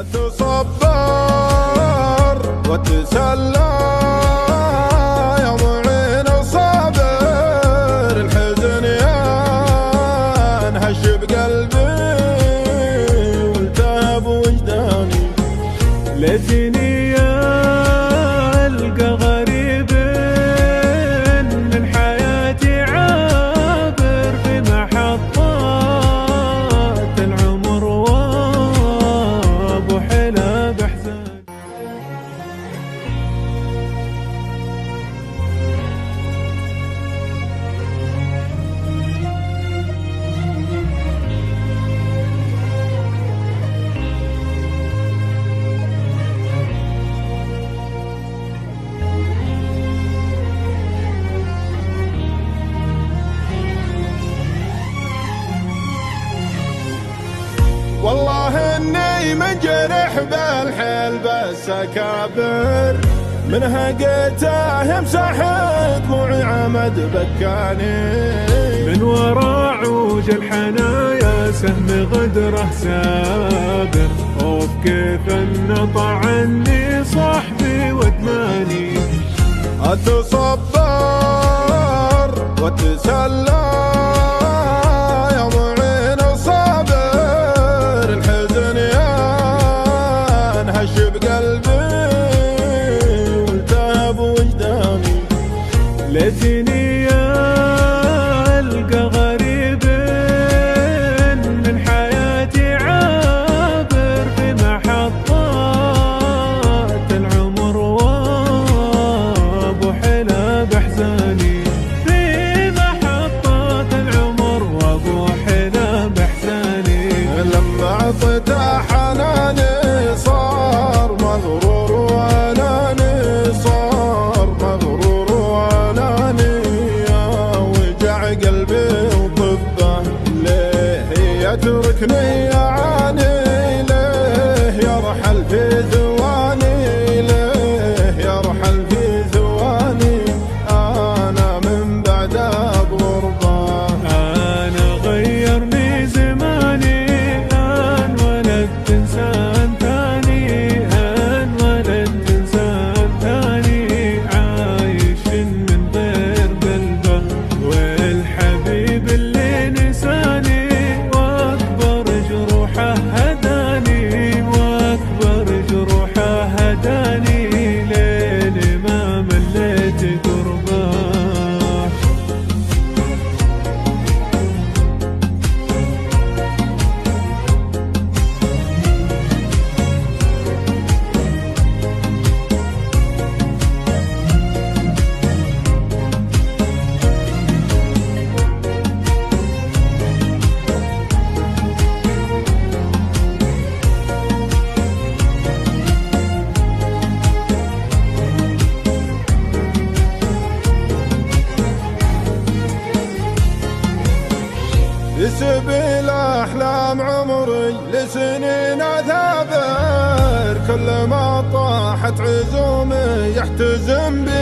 أتصبر وتسلى يا معين الصابر، الحزن ينهش بقلبي والتهب وجداني. ليتني ألقى غريب من حياتي عابر في محطات العمر وابو حلا بحزن. والله اني منجرح بالحيل بس اكابر، من هقيته مسحت دموعي عمد بكاني. من وراء عوج الحنايا سهم غدره سابر، خوف كيف انطع عني صاحبي وادماني. أتصبر وتسلى يا معين الصابر، الحزن ينهش بقلبي والتهب وجداني. ليتني ألقى غريب من حياتي عابر في محطات العمر وابو حلا بحزاني. في محطات العمر وابو حلا بحزاني. لما عطيته حناني صار مغرور واناني، صار مغرور واناني. وجع قلبي وطبه ليه يتركني يعاني، ليه يرحل في ثواني، ليه يرحل في ثواني. انا من بعده بغربه، أنا غيرني زماني، انولدت إنسان ثاني، انولدت إنسان ثاني. عايش من غير قلبه والحبيب اللي نساني، وأكبر جروحه هداني، وأكبر جروحه هداني. ليلي ما مليت قربه. لسبيل أحلام عمري لسنين أثابر، كل ما طاحت عزومي يحتزم بي